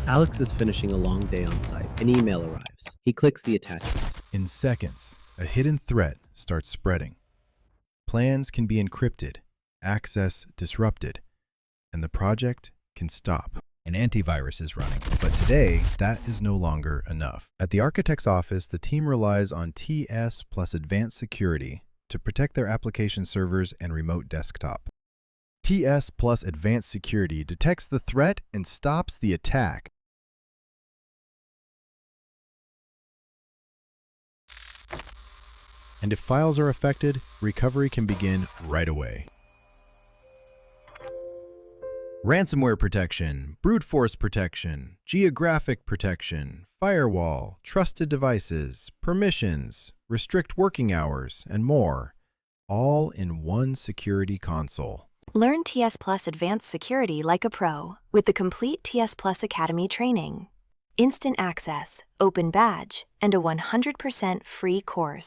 Alex is finishing a long day on site. An email arrives. He clicks the attachment. In seconds, a hidden threat starts spreading. Plans can be encrypted, access disrupted, and the project can stop. An antivirus is running, but today, that is no longer enough. At the architect's office, the team relies on TSplus Advanced Security to protect their application servers and remote desktop. TSplus Advanced Security detects the threat and stops the attack. And if files are affected, recovery can begin right away. Ransomware protection, brute force protection, geographic protection, firewall, trusted devices, permissions, restrict working hours, and more, all in one security console. Learn TSplus Advanced Security like a pro with the complete TSplus Academy training. Instant access, open badge, and a 100% free course.